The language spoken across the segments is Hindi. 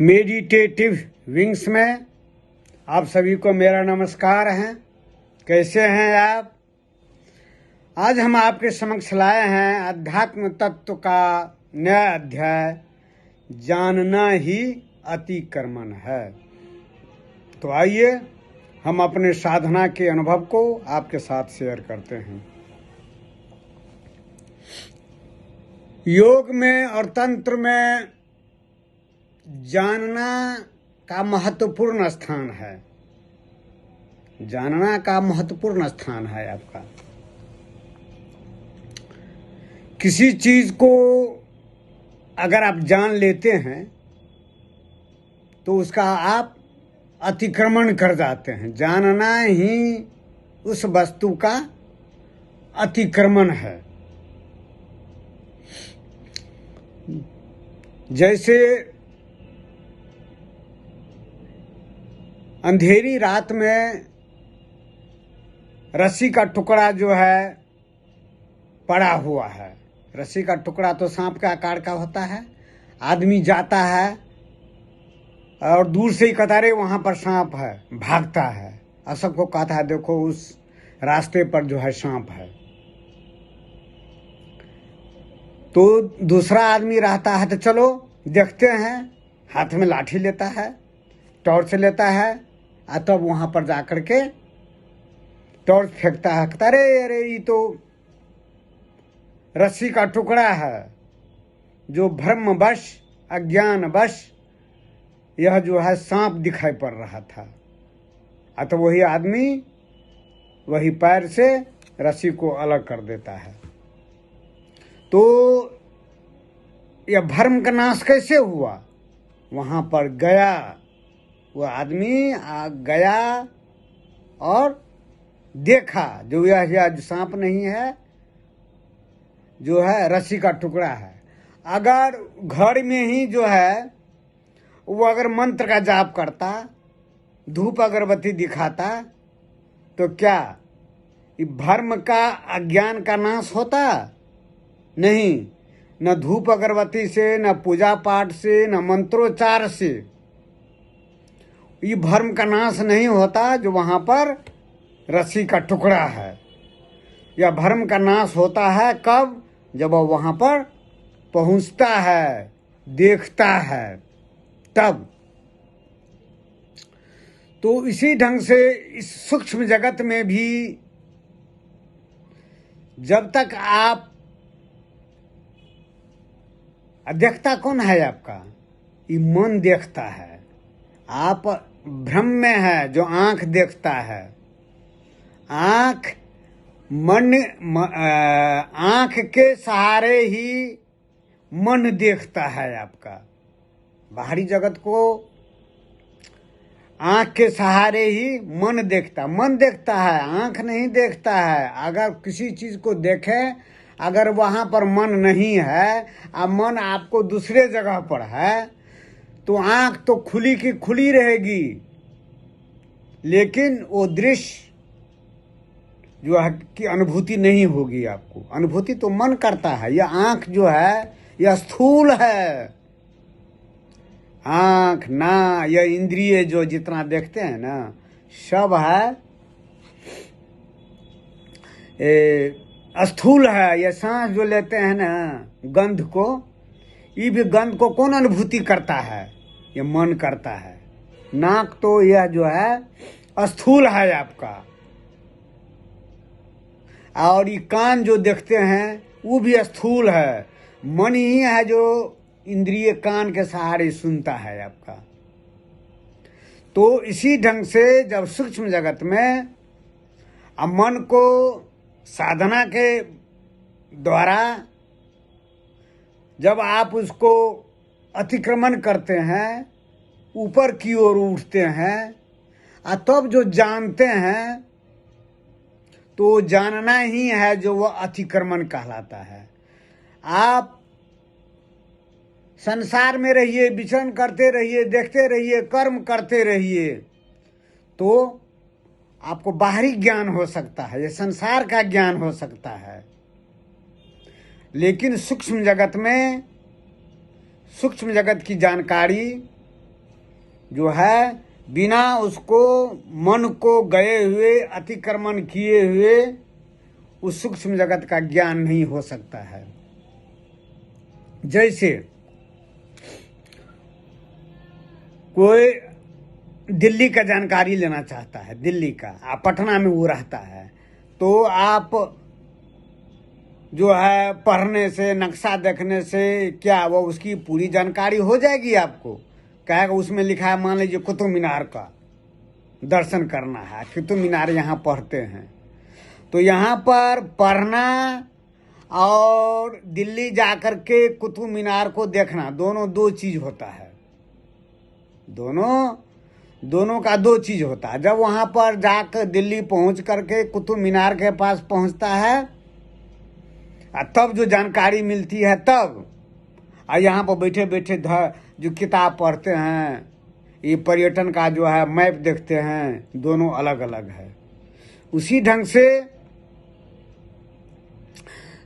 मेडिटेटिव विंग्स में आप सभी को मेरा नमस्कार है। कैसे हैं आप? आज हम आपके समक्ष लाए हैं अध्यात्म तत्व का नया अध्याय, जानना ही अतिक्रमण है। तो आइए हम अपने साधना के अनुभव को आपके साथ शेयर करते हैं। योग में और तंत्र में जानना का महत्वपूर्ण स्थान है। जानना का महत्वपूर्ण स्थान है आपका। किसी चीज को अगर आप जान लेते हैं तो उसका आप अतिक्रमण कर जाते हैं। जानना ही उस वस्तु का अतिक्रमण है। जैसे अंधेरी रात में रस्सी का टुकड़ा जो है पड़ा हुआ है। रस्सी का टुकड़ा तो सांप के आकार का होता है। आदमी जाता है और दूर से ही कतारे वहां पर सांप है, भागता है और सबको कहता है देखो उस रास्ते पर जो है सांप है। तो दूसरा आदमी रहता है तो चलो देखते हैं, हाथ में लाठी लेता है, टॉर्च लेता है और तब वहां पर जाकर के टॉर्च फेंकता है। कहता अरे ये तो रस्सी का टुकड़ा है जो भ्रमवश अज्ञानवश यह जो है सांप दिखाई पड़ रहा था। तो वही आदमी वही पैर से रस्सी को अलग कर देता है। तो यह भ्रम का नाश कैसे हुआ? वहां पर गया वो आदमी गया और देखा जो यह सांप नहीं है, जो है रस्सी का टुकड़ा है। अगर घर में ही जो है वो अगर मंत्र का जाप करता, धूप अगरबत्ती दिखाता तो क्या ये भ्रम का अज्ञान का नाश होता? नहीं। न धूप अगरबत्ती से, न पूजा पाठ से, न मंत्रोच्चार से ये भ्रम का नाश नहीं होता जो वहां पर रस्सी का टुकड़ा है। यह भ्रम का नाश होता है कब? जब वह वहां पर पहुंचता है, देखता है, तब। तो इसी ढंग से इस सूक्ष्म जगत में भी जब तक आप देखता कौन है आपका? ये मन देखता है। आप भ्रम में है जो आंख देखता है। आंख मन आंख के सहारे ही मन देखता है आपका। बाहरी जगत को आंख के सहारे ही मन देखता है, आंख नहीं देखता है। अगर किसी चीज को देखे, अगर वहां पर मन नहीं है और मन आपको दूसरे जगह पर है तो आंख तो खुली की खुली रहेगी, लेकिन वो दृश्य जो है की अनुभूति नहीं होगी आपको। अनुभूति तो मन करता है। यह आंख जो है यह स्थूल है। आंख ना यह इंद्रिय जो जितना देखते हैं ना सब है स्थूल है। यह सांस जो लेते हैं ना गंध को, ये भी गंध को कौन अनुभूति करता है? यह मन करता है। नाक तो यह जो है स्थूल है आपका। और ये कान जो देखते हैं वो भी स्थूल है। मन ही है जो इंद्रिय कान के सहारे सुनता है आपका। तो इसी ढंग से जब सूक्ष्म जगत में मन को साधना के द्वारा जब आप उसको अतिक्रमण करते हैं, ऊपर की ओर उठते हैं, तब जो जानते हैं तो जानना ही है जो वह अतिक्रमण कहलाता है। आप संसार में रहिए, विचरण करते रहिए, देखते रहिए, कर्म करते रहिए, तो आपको बाहरी ज्ञान हो सकता है, ये संसार का ज्ञान हो सकता है। लेकिन सूक्ष्म जगत में, सूक्ष्म जगत की जानकारी जो है बिना उसको मन को गए हुए अतिक्रमण किए हुए उस सूक्ष्म जगत का ज्ञान नहीं हो सकता है। जैसे कोई दिल्ली का जानकारी लेना चाहता है, दिल्ली का, पटना में वो रहता है, तो आप जो है पढ़ने से, नक्शा देखने से क्या वो उसकी पूरी जानकारी हो जाएगी आपको? कहेगा उसमें लिखा है, मान लीजिए कुतुब मीनार का दर्शन करना है, कुतुब मीनार यहाँ पढ़ते हैं, तो यहाँ पर पढ़ना और दिल्ली जाकर के कुतुब मीनार को देखना, दोनों दो चीज होता है। दोनों का दो चीज होता है। जब वहाँ पर जाकर दिल्ली पहुँच करके कुतुब मीनार के पास पहुँचता है, तब जो जानकारी मिलती है तब, और यहाँ पर बैठे बैठे जो किताब पढ़ते हैं, ये पर्यटन का जो है मैप देखते हैं, दोनों अलग अलग है। उसी ढंग से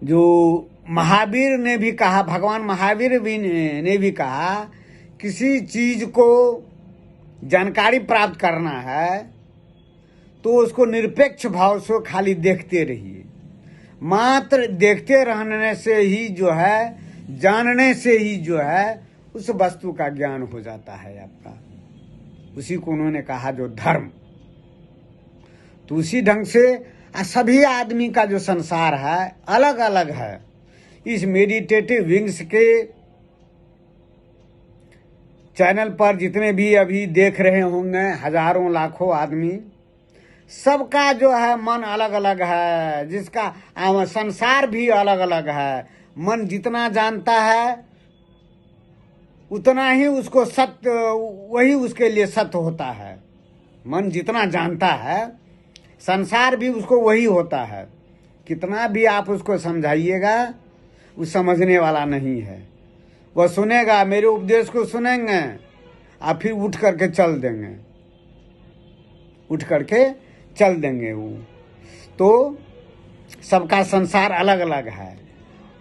जो महावीर ने भी कहा, भगवान महावीर भी ने भी कहा, किसी चीज को जानकारी प्राप्त करना है तो उसको निरपेक्ष भाव से खाली देखते रहिए। मात्र देखते रहने से ही जो है, जानने से ही जो है उस वस्तु का ज्ञान हो जाता है आपका। उसी को उन्होंने कहा जो धर्म। तो उसी ढंग से सभी आदमी का जो संसार है अलग अलग है। इस मेडिटेटिव विंग्स के चैनल पर जितने भी अभी देख रहे होंगे, हजारों लाखों आदमी, सबका जो है मन अलग अलग है, जिसका संसार भी अलग अलग है। मन जितना जानता है उतना ही उसको सत्य, वही उसके लिए सत्य होता है। मन जितना जानता है, संसार भी उसको वही होता है। कितना भी आप उसको समझाइएगा, वो समझने वाला नहीं है। वह सुनेगा, मेरे उपदेश को सुनेंगे और फिर उठ करके चल देंगे, उठ करके चल देंगे वो। तो सबका संसार अलग अलग है।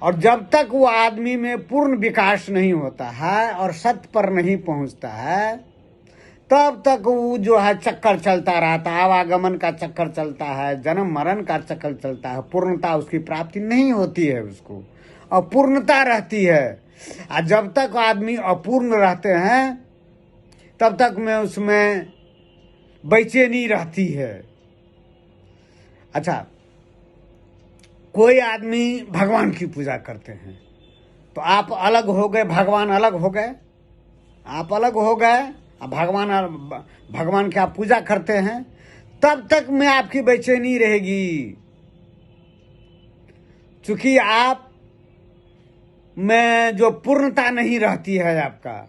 और जब तक वो आदमी में पूर्ण विकास नहीं होता है और सत्य पर नहीं पहुंचता है, तब तक वो जो है चक्कर चलता रहता है, आवागमन का चक्कर चलता है, जन्म मरण का चक्कर चलता है। पूर्णता उसकी प्राप्ति नहीं होती है, उसको अपूर्णता रहती है। और जब तक आदमी अपूर्ण रहते हैं तब तक में उसमें बेचैनी रहती है। अच्छा, कोई आदमी भगवान की पूजा करते हैं तो आप अलग हो गए, भगवान अलग हो गए, आप अलग हो गए, भगवान की आप पूजा करते हैं, तब तक में आपकी बेचैनी रहेगी। चूंकि आप में जो पूर्णता नहीं रहती है आपका,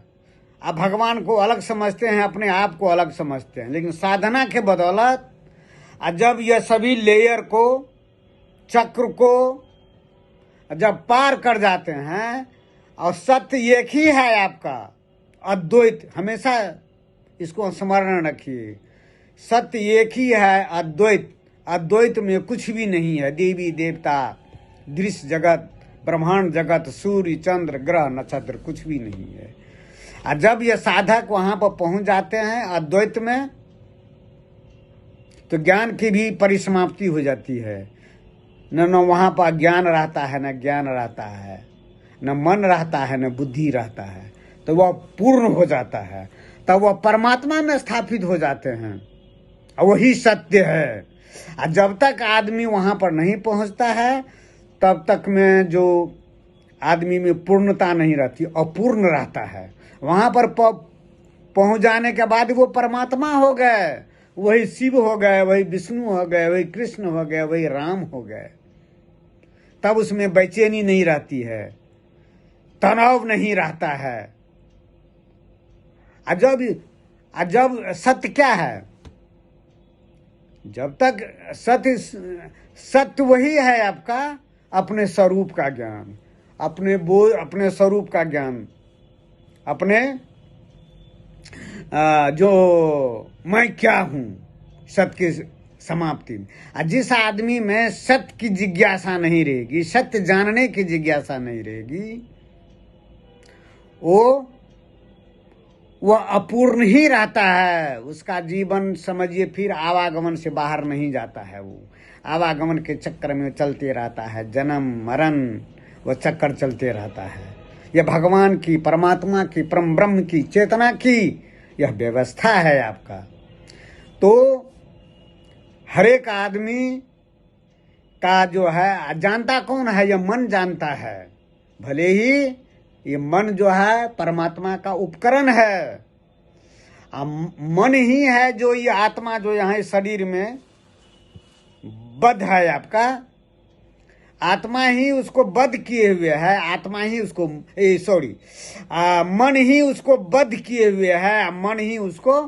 आप भगवान को अलग समझते हैं, अपने आप को अलग समझते हैं। लेकिन साधना के बदौलत जब यह सभी लेयर को, चक्र को जब पार कर जाते हैं और सत्य एक ही है आपका, अद्वैत, हमेशा इसको स्मरण रखिए, सत्य एक ही है, अद्वैत। अद्वैत में कुछ भी नहीं है, देवी देवता, दृश्य जगत, ब्रह्मांड जगत, सूर्य चंद्र ग्रह नक्षत्र, कुछ भी नहीं है। और जब ये साधक वहां पर पहुंच जाते हैं अद्वैत में, तो ज्ञान की भी परिसमाप्ति हो जाती है। न वहां पर ज्ञान रहता है, न ज्ञान रहता है, न मन रहता है, न बुद्धि रहता है। तो वह पूर्ण हो जाता है, तब वह परमात्मा में स्थापित हो जाते हैं और वही सत्य है। और जब तक आदमी वहां पर नहीं पहुंचता है तब तक में जो आदमी में पूर्णता नहीं रहती, अपूर्ण रहता है। वहां पर पहुंच जाने के बाद वो परमात्मा हो गए, वही शिव हो गए, वही विष्णु हो गए, वही कृष्ण हो गए, वही राम हो गए। तब उसमें बेचैनी नहीं रहती है, तनाव नहीं रहता है। जब सत्य क्या है, जब तक सत्य वही है आपका, अपने स्वरूप का ज्ञान, अपने स्वरूप का ज्ञान, अपने जो मैं क्या हूं, सत्य की समाप्ति में। जिस आदमी में सत्य की जिज्ञासा नहीं रहेगी, सत्य जानने की जिज्ञासा नहीं रहेगी, वह अपूर्ण ही रहता है। उसका जीवन समझिए फिर आवागमन से बाहर नहीं जाता है। वो आवागमन के चक्कर में चलते रहता है, जन्म मरण वह चक्कर चलते रहता है। यह भगवान की, परमात्मा की, परम ब्रह्म की, चेतना की यह व्यवस्था है आपका। तो हर एक आदमी का जो है जानता कौन है? यह मन जानता है। भले ही ये मन जो है परमात्मा का उपकरण है। मन ही है जो ये आत्मा जो यहाँ शरीर में बद्ध है आपका, आत्मा ही उसको बद्ध किए हुए है। आत्मा ही उसको मन ही उसको बद्ध किए हुए है। मन ही उसको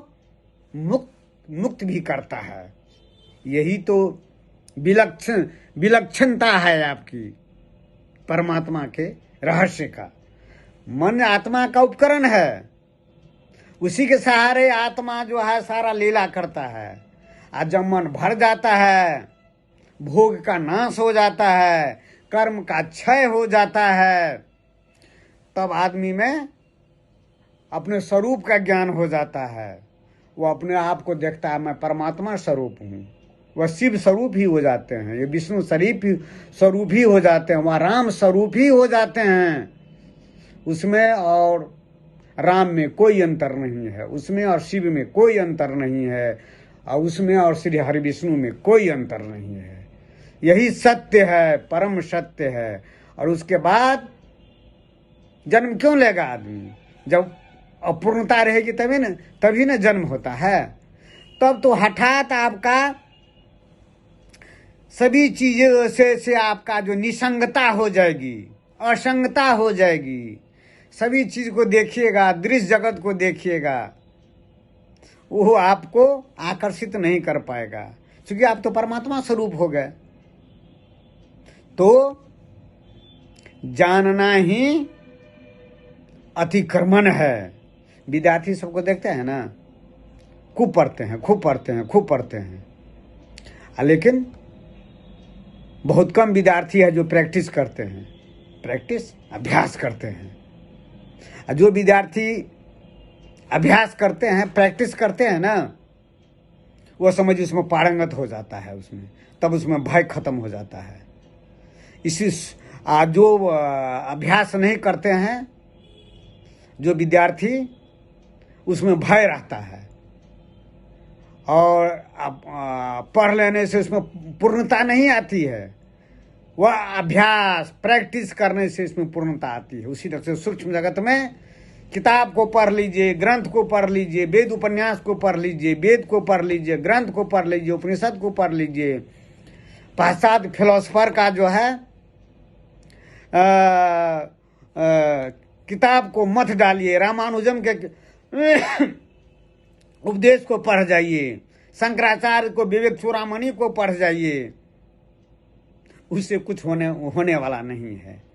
मुक्त भी करता है। यही तो विलक्षणता है आपकी परमात्मा के रहस्य का। मन आत्मा का उपकरण है। उसी के सहारे आत्मा जो है सारा लीला करता है। और जब मन भर जाता है, भोग का नाश हो जाता है, कर्म का क्षय हो जाता है, तब आदमी में अपने स्वरूप का ज्ञान हो जाता है। वो अपने आप को देखता है, मैं परमात्मा स्वरूप हूँ। वह शिव स्वरूप ही हो जाते हैं, ये विष्णु स्वरूप ही हो जाते हैं, वह राम स्वरूप ही हो जाते हैं। उसमें और राम में कोई अंतर नहीं है, उसमें और शिव में कोई अंतर नहीं है, और उसमें और श्री हरि विष्णु में कोई अंतर नहीं है। यही सत्य है, परम सत्य है। और उसके बाद जन्म क्यों लेगा आदमी? जब अपूर्णता रहेगी तभी ना जन्म होता है। तब तो हठात आपका सभी चीजों से आपका जो निसंगता हो जाएगी, असंगता हो जाएगी। सभी चीज को देखिएगा, दृश्य जगत को देखिएगा, वो आपको आकर्षित नहीं कर पाएगा, क्योंकि आप तो परमात्मा स्वरूप हो गए। तो जानना ही अतिक्रमण है। विद्यार्थी सबको देखते हैं ना, खूब पढ़ते हैं, लेकिन बहुत कम विद्यार्थी है जो प्रैक्टिस करते हैं, अभ्यास करते हैं। जो विद्यार्थी अभ्यास करते हैं, प्रैक्टिस करते हैं ना, वो समझ उसमें पारंगत हो जाता है, उसमें तब उसमें भय खत्म हो जाता है। इसी जो अभ्यास नहीं करते हैं जो विद्यार्थी, उसमें भय रहता है, और पढ़ लेने से उसमें पूर्णता नहीं आती है। वह अभ्यास प्रैक्टिस करने से इसमें पूर्णता आती है। उसी तरह से सूक्ष्म जगत में किताब को पढ़ लीजिए, ग्रंथ को पढ़ लीजिए, वेद उपन्यास को पढ़ लीजिए, वेद को पढ़ लीजिए, ग्रंथ को पढ़ लीजिए, उपनिषद को पढ़ लीजिए, पाश्चात्य फिलोसफर का जो है किताब को मत डालिए, रामानुजम के उपदेश को पढ़ जाइए, शंकराचार्य को, विवेक चूड़ामणि को पढ़ जाइए, उससे कुछ होने वाला नहीं है।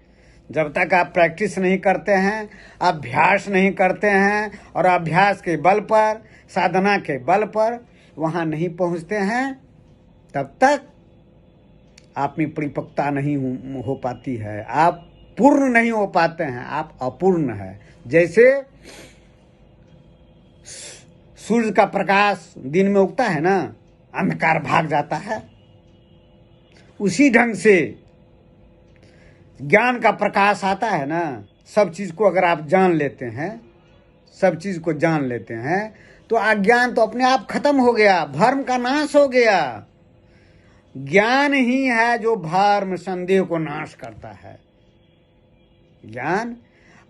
जब तक आप प्रैक्टिस नहीं करते हैं, अभ्यास नहीं करते हैं, और अभ्यास के बल पर, साधना के बल पर वहाँ नहीं पहुँचते हैं, तब तक आप में परिपक्वता नहीं हो पाती है। आप पूर्ण नहीं हो पाते हैं, आप अपूर्ण है। जैसे सूर्य का प्रकाश दिन में उगता है ना, अंधकार भाग जाता है, उसी ढंग से ज्ञान का प्रकाश आता है ना। सब चीज को अगर आप जान लेते हैं, सब चीज को जान लेते हैं, तो अज्ञान तो अपने आप खत्म हो गया, भर्म का नाश हो गया। ज्ञान ही है जो भर्म संदेह को नाश करता है। ज्ञान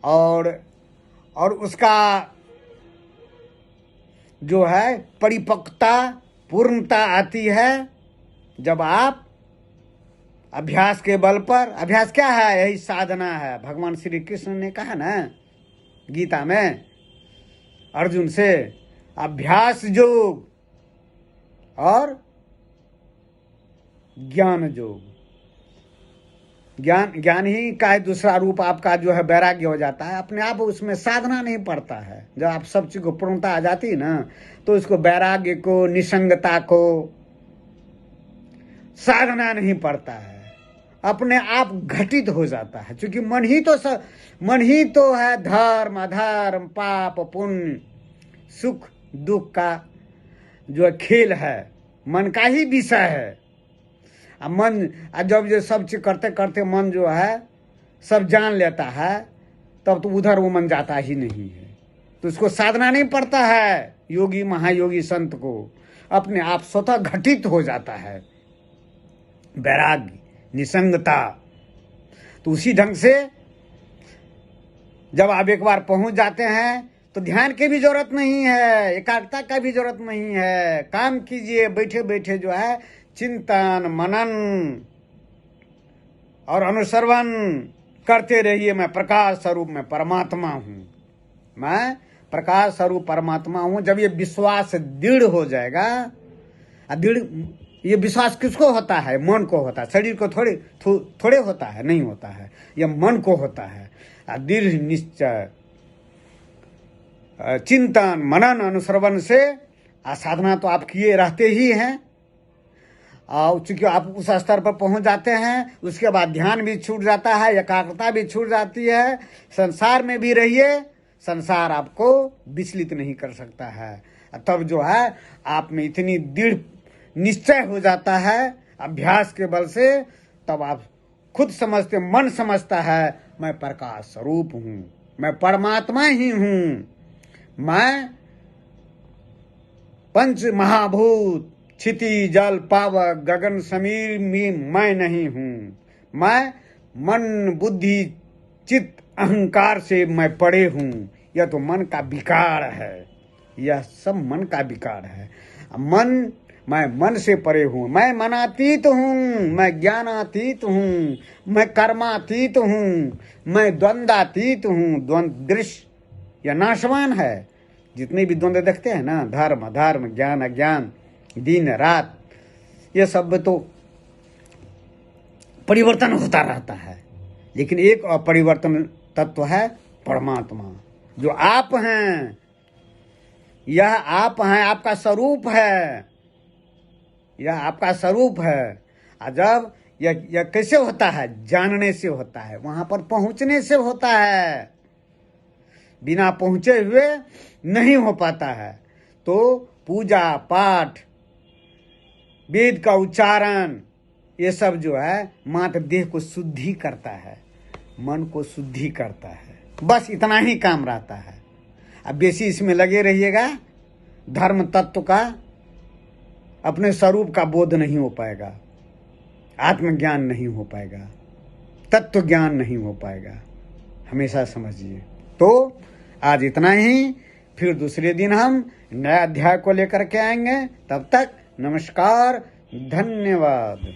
और उसका जो है परिपक्वता, पूर्णता आती है जब आप अभ्यास के बल पर। अभ्यास क्या है? यही साधना है। भगवान श्री कृष्ण ने कहा ना गीता में अर्जुन से, अभ्यास योग और ज्ञान योग। ज्ञान ही का दूसरा रूप आपका जो है वैराग्य हो जाता है। अपने आप उसमें साधना नहीं पड़ता है। जब आप सब चीज को पूर्णता आ जाती है ना, तो उसको वैराग्य को, निसंगता को साधना नहीं पड़ता है, अपने आप घटित हो जाता है। क्योंकि मन ही तो है धर्म अधर्म, पाप पुण्य, सुख दुख का जो खेल है, मन का ही विषय है। अब मन जब ये सब चीज करते करते मन जो है सब जान लेता है, तब तो उधर वो मन जाता ही नहीं है। तो उसको साधना नहीं पड़ता है। योगी महायोगी संत को अपने आप स्वतः घटित हो जाता है वैराग्य, निसंगता। तो उसी ढंग से जब आप एक बार पहुंच जाते हैं तो ध्यान की भी जरूरत नहीं है, एकाग्रता का भी जरूरत नहीं है। काम कीजिए, बैठे बैठे जो है चिंतन मनन और अनुसरण करते रहिए। मैं प्रकाश स्वरूप में परमात्मा हूं, मैं प्रकाश स्वरूप परमात्मा हूं। जब ये विश्वास दृढ़ हो जाएगा, दृढ़ ये विश्वास किसको होता है? मन को होता है। शरीर को थोड़े होता है, नहीं होता है। ये मन को होता है। दृढ़ निश्चय चिंतन मनन अनुश्रवण से साधना तो आप किए रहते ही हैं। और चूंकि आप उस स्तर पर पहुंच जाते हैं, उसके बाद ध्यान भी छूट जाता है, एकाग्रता भी छूट जाती है। संसार में भी रहिए, संसार आपको विचलित नहीं कर सकता है। तब जो है आप में इतनी दृढ़ निश्चय हो जाता है अभ्यास के बल से, तब आप खुद समझते, मन समझता है मैं प्रकाश स्वरूप हूं, मैं परमात्मा ही हूं, मैं पंच महाभूत क्षिति जल पावक गगन समीर में मैं नहीं हूं। मैं मन बुद्धि चित्त अहंकार से मैं पड़े हूं। यह तो मन का विकार है, यह सब मन का विकार है। मैं मन से परे हूं, मैं मनातीत हूं, मैं ज्ञानातीत हूं, मैं कर्मातीत हूं, मैं द्वंद्वातीत हूं। द्वंद्व दृश्य यह नाशवान है। जितने भी द्वंद्व देखते हैं ना, धर्म अधर्म, ज्ञान अज्ञान, दिन रात, ये सब तो परिवर्तन होता रहता है। लेकिन एक अपरिवर्तन तत्व है परमात्मा, जो आप हैं। यह आप हैं, आपका स्वरूप है, यह आपका स्वरूप है। जब यह कैसे होता है? जानने से होता है, वहां पर पहुंचने से होता है। बिना पहुंचे हुए नहीं हो पाता है। तो पूजा पाठ, वेद का उच्चारण, ये सब जो है मात्र देह को शुद्धि करता है, मन को शुद्धि करता है। बस इतना ही काम रहता है। अब बेसी इसमें लगे रहिएगा, धर्म तत्व का, अपने स्वरूप का बोध नहीं हो पाएगा, आत्मज्ञान नहीं हो पाएगा, तत्व ज्ञान नहीं हो पाएगा। हमेशा समझिए। तो आज इतना ही, फिर दूसरे दिन हम नया अध्याय को लेकर के आएंगे। तब तक नमस्कार, धन्यवाद।